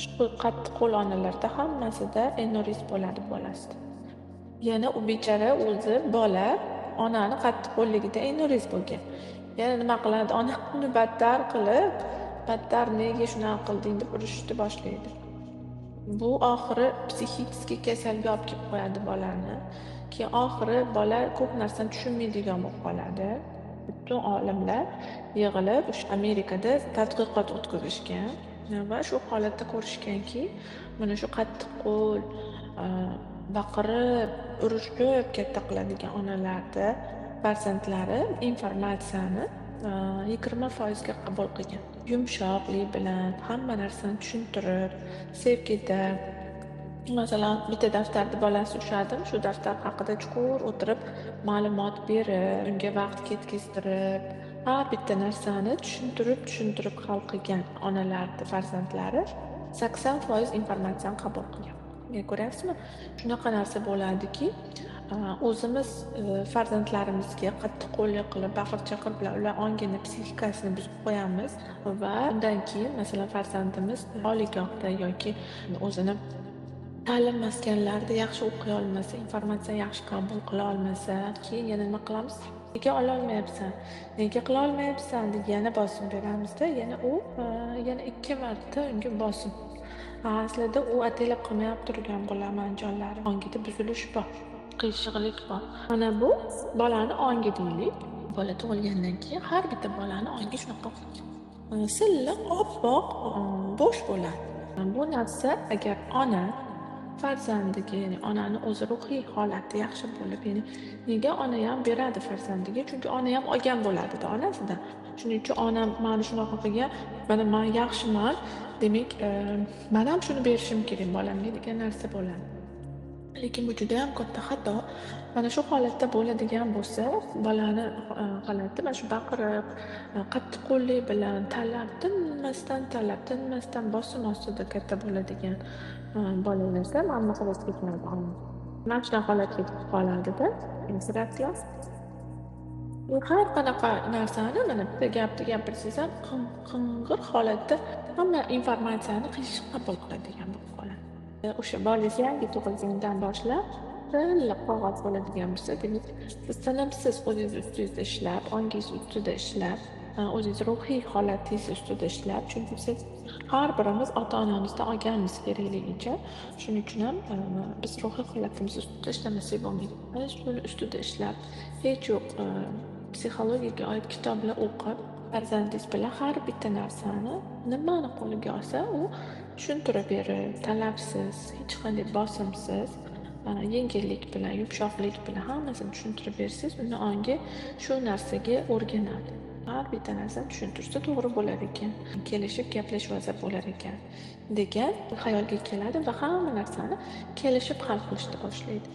Shu qattiqqo'l onalarda hammasida enuriz bo'ladi bolasida. Yana u bechora o'zi bola onani qattiqqo'lligida enuriz bo'lgan. Yana nima qiladi? Ona uni battar qilib, battar nega shunaqa qilding deb urishni boshlaydi. Bu oxiri psixik kasalga olib kelib qo'yadi bolani. Keyin oxiri bola ko'p narsani tushunmaydigan bo'lib qoladi. Butun olimlar yig'ilib o'sha Amerikada tadqiqot o'tkazishgan va shu holatda ko'rishganki, mana shu qattiqqo'l, baqirib, urishib katta qiladigan onalarda farzandlari informatsiyani 20% ga qabul qilgan. Yumshoqlik bilan hamma narsani tushuntirib, sevgida. Masalan, bitta daftarda bolasi ushladim, shu daftar haqida chuqur o'tirib, ma'lumot berib, unga vaqt ketkazdirib, har bitta narsani tushuntirib hal qilgan onalarni farzandlari 80% informatsiyani qabul qilgan. Ko'ryapsizmi? Shunaqa narsa bo'ladiki, o'zimiz farzandlarimizga qattiqqo'llik qilib, baqir-chaqir bilan ular ongini, psixikasini buzib qo'yamiz va undan keyin masalan farzandimiz oliygohda yoki o'zini ta'lim maskanlarida yaxshi o'qiy olmasa, informatsiyani yaxshi qabul qila olmasa, keyin yana nima qilamiz? Nega ololmayapsan? Nega qila olmayapsan deb yana bosim beramizda, yana u yana 2 marta unga bosim. Aslida u ataylab qilmayap turgan bo'laman jonlarim. Ongida buzilish bor, qiyshiqlik bor. Mana bu bolani ongi deylik. Bola tug'ilgandan keyin har bitta bolani ongi shunaqa silliq, oppoq, bo'sh bo'ladi. Bu narsa agar ona farzandiga, ya'ni onani o'zi ruhiy holati yaxshi bo'lib, ya'ni nega ona ham beradi farzandiga? Chunki ona ham olgan bo'ladi-da onasidan. Shuning uchun onam mani shunaqa qilgan, mana men yaxshiman, demak, men ham shuni berishim kerak bolamga degan narsa bo'ladi. Lekin bu juda ham katta xato. Mana shu holatda bo'ladigan bo'lsa, bolani holati mana shu baqirib, qattiqqo'llik bilan tinmasdan bosim ostida katta bo'ladigan bolalarda mamma qilib ketmaydi. Mana shunaqa holatga kelib qoladida, infraksiya. Har qanaqa narsani mana bitta gapni gapirsangiz ham qing'ir holatda hamma informatsiyani qiyshiq qabul qiladigan bo'lib qoladi. O'sha bolangiz yangi tug'ilgandan boshlab silliq qog'oz bo'ladigan bo'lsa, demak, siz tinimsiz o'zingiz ustingizda ishlab, ongingiz ustida ishlab, o'zingiz ruhiy holatingiz ustida ishlab, chunki siz har birimiz ota-onamizdan olganmiz kerakligicha. Shuning uchun ham biz ruhiy holatimiz ustida ishlamasak bo'lmaydi. Mana shuni ustida ishlab, hech yo'q psixologiyaga oid kitoblar o'qib, farzandingiz bilan har bitta narsani nimani qo'liga olsa, u tushuntirib berib, talabsiz, hech qanday bosimsiz, yengillik bilan, yumshoqlik bilan hammasini tushuntirib bersangiz, uni ongi shu narsaga o'rganadi. Har bitta narsani tushuntirsa to'g'ri bo'lar ekan, kelishib gaplashib olsa bo'lar ekan degan xayolga keladi va hamma narsani kelishib hal qilishni boshlaydi.